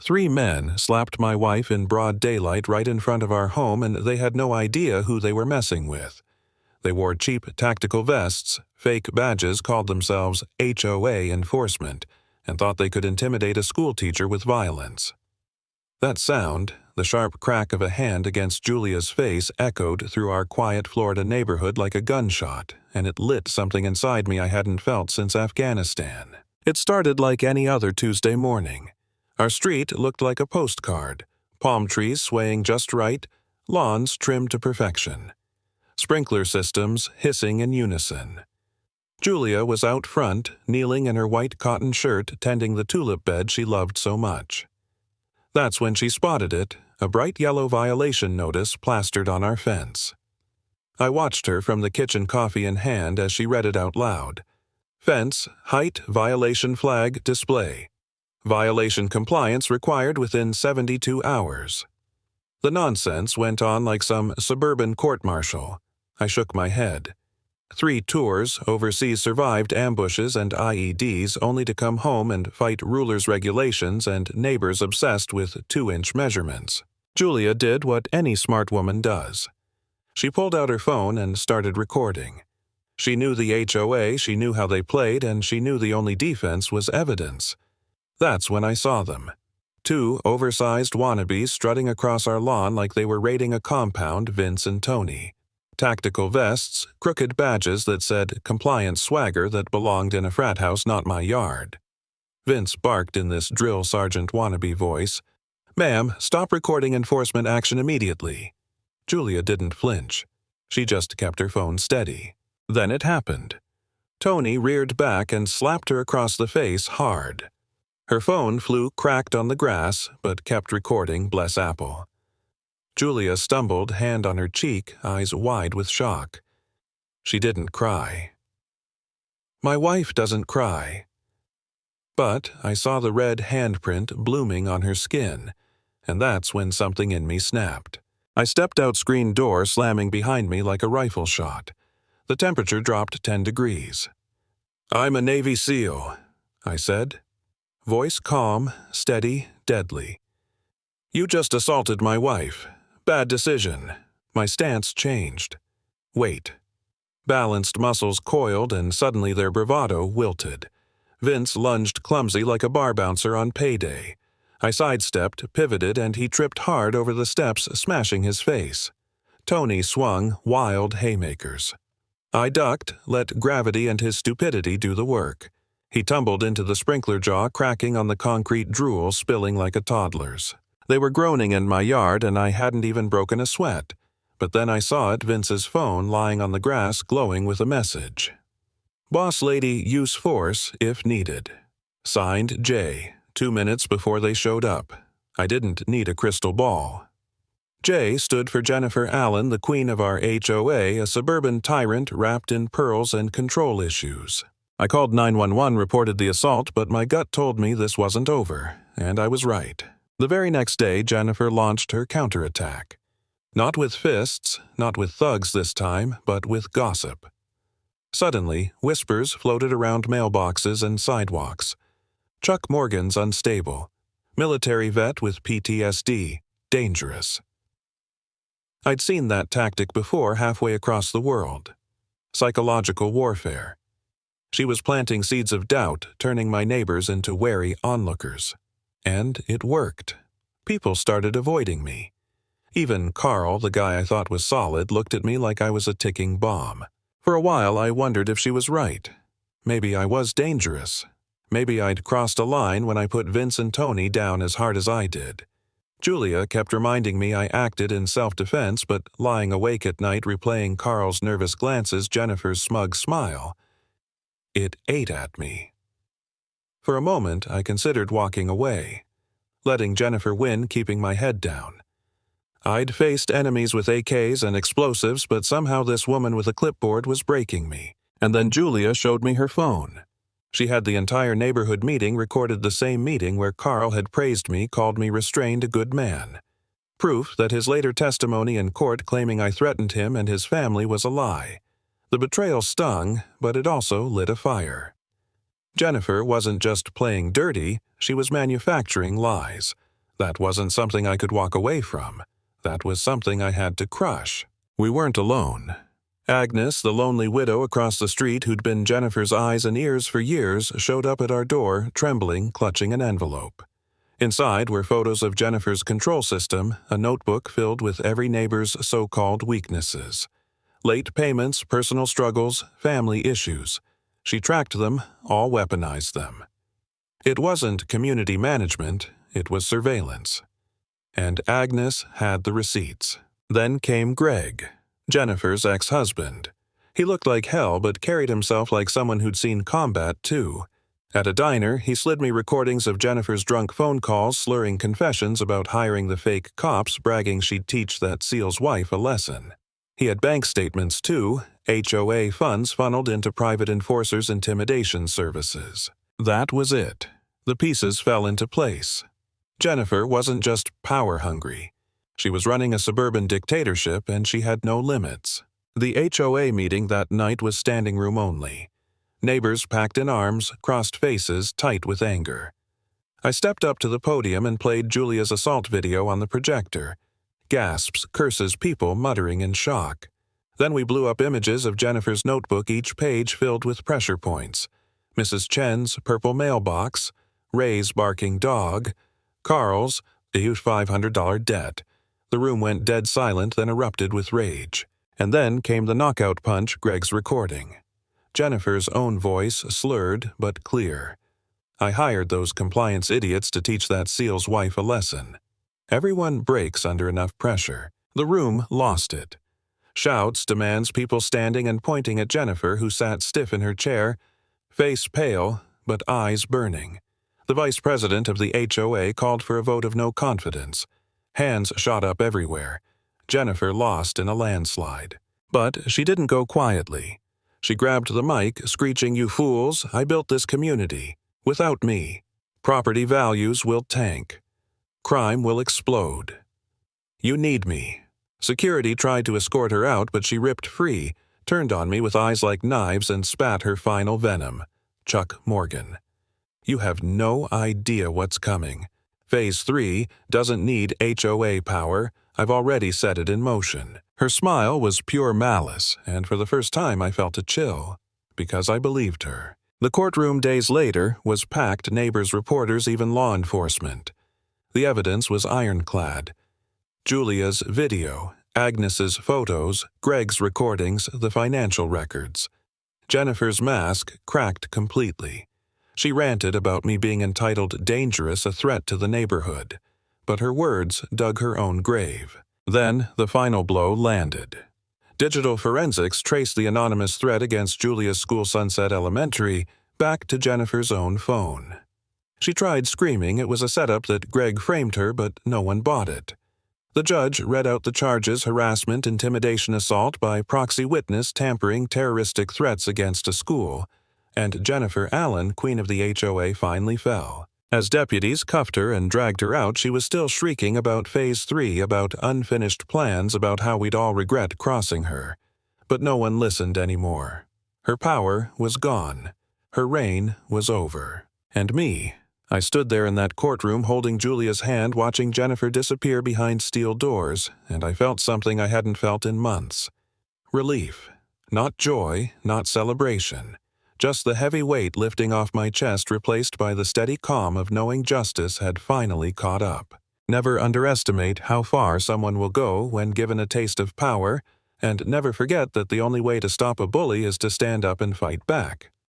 3 men slapped my wife in broad daylight right in front of our home, and they had no idea who they were messing with. They wore cheap tactical vests, fake badges, called themselves HOA enforcement, and thought they could intimidate a schoolteacher with violence. That sound, the sharp crack of a hand against Julia's face, echoed through our quiet Florida neighborhood like a gunshot, and it lit something inside me I hadn't felt since Afghanistan. It started like any other Tuesday morning. Our street looked like a postcard, palm trees swaying just right, lawns trimmed to perfection. Sprinkler systems hissing in unison. Julia was out front, kneeling in her white cotton shirt, tending the tulip bed she loved so much. That's when she spotted it, a bright yellow violation notice plastered on our fence. I watched her from the kitchen, coffee in hand, as she read it out loud. Fence, height, violation flag, display. Violation compliance required within 72 hours. The nonsense went on like some suburban court-martial. I shook my head. 3 tours overseas survived ambushes and IEDs, only to come home and fight rulers' regulations and neighbors obsessed with 2-inch measurements. Julia did what any smart woman does. She pulled out her phone and started recording. She knew the HOA, she knew how they played, and she knew the only defense was evidence. That's when I saw them. 2 oversized wannabes strutting across our lawn like they were raiding a compound, Vince and Tony. Tactical vests, crooked badges that said compliance swagger that belonged in a frat house, not my yard. Vince barked in this drill sergeant wannabe voice, "Ma'am, stop recording enforcement action immediately." Julia didn't flinch. She just kept her phone steady. Then it happened. Tony reared back and slapped her across the face hard. Her phone flew cracked on the grass, but kept recording, bless Apple. Julia stumbled, hand on her cheek, eyes wide with shock. She didn't cry. My wife doesn't cry. But I saw the red handprint blooming on her skin, and that's when something in me snapped. I stepped out screen door, slamming behind me like a rifle shot. The temperature dropped 10 degrees. "I'm a Navy SEAL," I said. Voice calm, steady, deadly. "You just assaulted my wife. Bad decision." My stance changed. Wait. Balanced muscles coiled, and suddenly their bravado wilted. Vince lunged clumsy like a bar bouncer on payday. I sidestepped, pivoted, and he tripped hard over the steps, smashing his face. Tony swung wild haymakers. I ducked, let gravity and his stupidity do the work. He tumbled into the sprinkler jaw, cracking on the concrete, drool spilling like a toddler's. They were groaning in my yard, and I hadn't even broken a sweat. But then I saw it, Vince's phone lying on the grass, glowing with a message. "Boss lady, use force if needed." Signed, J, 2 minutes before they showed up. I didn't need a crystal ball. J stood for Jennifer Allen, the queen of our HOA, a suburban tyrant wrapped in pearls and control issues. I called 911, reported the assault, but my gut told me this wasn't over, and I was right. The very next day, Jennifer launched her counterattack. Not with fists, not with thugs this time, but with gossip. Suddenly, whispers floated around mailboxes and sidewalks. Chuck Morgan's unstable. Military vet with PTSD. Dangerous. I'd seen that tactic before halfway across the world. Psychological warfare. She was planting seeds of doubt, turning my neighbors into wary onlookers. And it worked. People started avoiding me. Even Carl, the guy I thought was solid, looked at me like I was a ticking bomb. For a while, I wondered if she was right. Maybe I was dangerous. Maybe I'd crossed a line when I put Vince and Tony down as hard as I did. Julia kept reminding me I acted in self-defense, but lying awake at night replaying Carl's nervous glances, Jennifer's smug smile, it ate at me. For a moment, I considered walking away, letting Jennifer win, keeping my head down. I'd faced enemies with AKs and explosives, but somehow this woman with a clipboard was breaking me. And then Julia showed me her phone. She had the entire neighborhood meeting, recorded the same meeting where Carl had praised me, called me restrained, a good man. Proof that his later testimony in court claiming I threatened him and his family was a lie. The betrayal stung, but it also lit a fire. Jennifer wasn't just playing dirty, she was manufacturing lies. That wasn't something I could walk away from. That was something I had to crush. We weren't alone. Agnes, the lonely widow across the street who'd been Jennifer's eyes and ears for years, showed up at our door, trembling, clutching an envelope. Inside were photos of Jennifer's control system, a notebook filled with every neighbor's so-called weaknesses. Late payments, personal struggles, family issues. She tracked them, all weaponized them. It wasn't community management, it was surveillance. And Agnes had the receipts. Then came Greg, Jennifer's ex-husband. He looked like hell but carried himself like someone who'd seen combat too. At a diner, he slid me recordings of Jennifer's drunk phone calls slurring confessions about hiring the fake cops, bragging she'd teach that SEAL's wife a lesson. He had bank statements too, HOA funds funneled into private enforcers' intimidation services. That was it. The pieces fell into place. Jennifer wasn't just power-hungry. She was running a suburban dictatorship and she had no limits. The HOA meeting that night was standing room only. Neighbors packed in arms, crossed faces, tight with anger. I stepped up to the podium and played Julia's assault video on the projector. Gasps, curses, people muttering in shock. Then we blew up images of Jennifer's notebook, each page filled with pressure points. Mrs. Chen's purple mailbox, Ray's barking dog, Carl's $500 debt. The room went dead silent, then erupted with rage. And then came the knockout punch, Greg's recording. Jennifer's own voice, slurred but clear. I hired those compliance idiots to teach that SEAL's wife a lesson. Everyone breaks under enough pressure. The room lost it. Shouts, demands, people standing and pointing at Jennifer, who sat stiff in her chair, face pale, but eyes burning. The vice president of the HOA called for a vote of no confidence. Hands shot up everywhere. Jennifer lost in a landslide. But she didn't go quietly. She grabbed the mic, screeching, "You fools, I built this community. Without me, property values will tank. Crime will explode. You need me." Security tried to escort her out, but she ripped free, turned on me with eyes like knives, and spat her final venom. Chuck Morgan. You have no idea what's coming. Phase 3 doesn't need HOA power. I've already set it in motion. Her smile was pure malice, and for the first time I felt a chill, because I believed her. The courtroom days later was packed, neighbors, reporters, even law enforcement. The evidence was ironclad. Julia's video, Agnes's photos, Greg's recordings, the financial records. Jennifer's mask cracked completely. She ranted about me being entitled dangerous, a threat to the neighborhood. But her words dug her own grave. Then the final blow landed. Digital forensics traced the anonymous threat against Julia's school, Sunset Elementary, back to Jennifer's own phone. She tried screaming it was a setup, that Greg framed her, but no one bought it. The judge read out the charges: harassment, intimidation, assault by proxy witness, tampering, terroristic threats against a school, and Jennifer Allen, queen of the HOA, finally fell. As deputies cuffed her and dragged her out, she was still shrieking about Phase 3, about unfinished plans, about how we'd all regret crossing her. But no one listened anymore. Her power was gone. Her reign was over. And me, I stood there in that courtroom holding Julia's hand, watching Jennifer disappear behind steel doors, and I felt something I hadn't felt in months. Relief. Not joy, not celebration. Just the heavy weight lifting off my chest, replaced by the steady calm of knowing justice had finally caught up. Never underestimate how far someone will go when given a taste of power, and never forget that the only way to stop a bully is to stand up and fight back.